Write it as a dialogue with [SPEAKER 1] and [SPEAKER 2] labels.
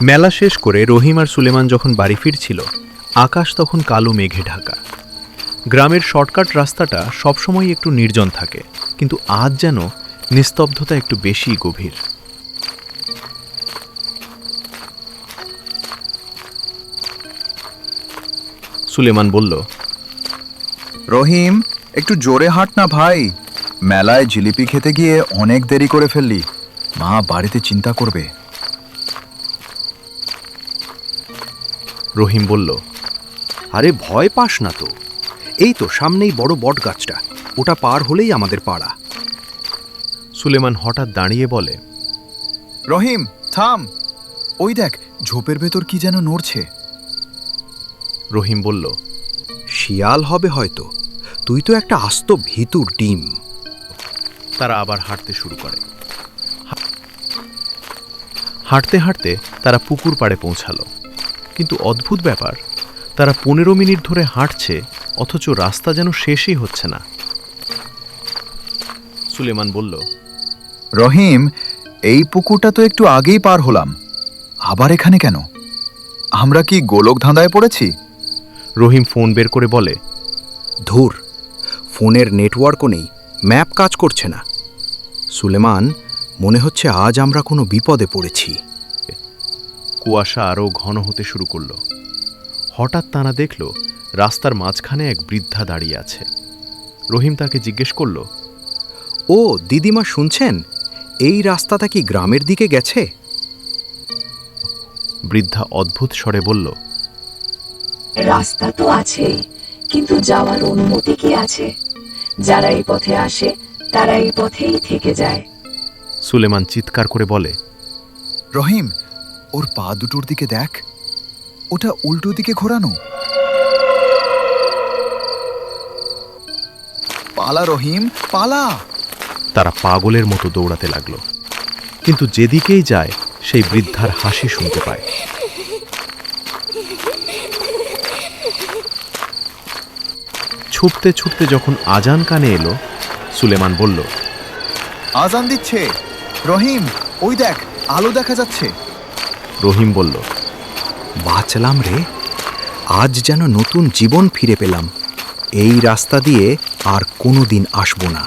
[SPEAKER 1] মেলা শেষ করে রহিম আর সুলেমান যখন বাড়ি ফিরছিল, আকাশ তখন কালো মেঘে ঢাকা। গ্রামের শর্টকাট রাস্তাটা সবসময় একটু নির্জন থাকে, কিন্তু আজ যেন নিস্তব্ধতা একটু বেশি গভীর। সুলেমান বলল,
[SPEAKER 2] রহিম, একটু জোরে হাঁট না ভাই। মেলায় জিলিপি খেতে গিয়ে অনেক দেরি করে ফেললি, মা বাড়িতে চিন্তা করবে।
[SPEAKER 1] রহিম বলল,
[SPEAKER 3] আরে ভয় পাস না তো, এই তো সামনেই বড় বট গাছটা, ওটা পার হলেই আমাদের পাড়া।
[SPEAKER 1] সুলেমান হঠাৎ দাঁড়িয়ে বলে,
[SPEAKER 2] রহিম থাম, ওই দেখ ঝোপের ভেতর কি যেন নড়ছে।
[SPEAKER 1] রহিম বলল,
[SPEAKER 3] শিয়াল হবে হয়তো, তুই তো একটা আস্ত ভিতুর ডিম।
[SPEAKER 1] তারা আবার হাঁটতে শুরু করে। হাঁটতে হাঁটতে তারা পুকুর পাড়ে পৌঁছালো, কিন্তু অদ্ভুত ব্যাপার, তারা 15 মিনিট ধরে হাঁটছে, অথচ রাস্তা যেন শেষই হচ্ছে না। সুলেমান বলল,
[SPEAKER 2] রহিম, এই পুকুরটা তো একটু আগেই পার হলাম, আবার এখানে কেন? আমরা কি গোলক ধাঁধায় পড়েছি?
[SPEAKER 1] রহিম ফোন বের করে বলে,
[SPEAKER 3] ধুর, ফোনের নেটওয়ার্কও নেই, ম্যাপ কাজ করছে না। সুলেমান, মনে হচ্ছে আজ আমরা কোনো বিপদে পড়েছি।
[SPEAKER 1] কুয়াশা আরও ঘন হতে শুরু করল। হঠাৎ তারা দেখল রাস্তার মাঝখানে এক বৃদ্ধা দাঁড়িয়ে আছে। রহিম তাকে জিজ্ঞেস করল,
[SPEAKER 3] ও দিদিমা, শুনছেন? এই রাস্তাটা কি গ্রামের দিকে গেছে?
[SPEAKER 1] বৃদ্ধা অদ্ভুত স্বরে বলল,
[SPEAKER 4] রাস্তা তো আছে, কিন্তু যাওয়ার অনুমতি কি আছে? যারা এই পথে আসে তারা এই পথেই থেকে যায়।
[SPEAKER 1] সুলেমান চিৎকার করে বলে,
[SPEAKER 2] রহিম, ওর পা দুটোর দিকে দেখ, ওটা উল্টো দিকে ঘোরানো। পালা রহিম, পালা।
[SPEAKER 1] তারা পাগলের মতো দৌড়াতে লাগল, কিন্তু যেদিকেই যায় সেই বৃদ্ধার হাসি শুনতে পায়। ছুটতে ছুটতে যখন আজান কানে এলো, সুলেমান বলল,
[SPEAKER 2] আজান দিচ্ছে। রহিম, ওই দেখ আলো দেখা যাচ্ছে।
[SPEAKER 1] রহিম বলল,
[SPEAKER 3] বাঁচলাম রে, আজ যেন নতুন জীবন ফিরে পেলাম। এই রাস্তা দিয়ে আর কোনোদিন আসবো না।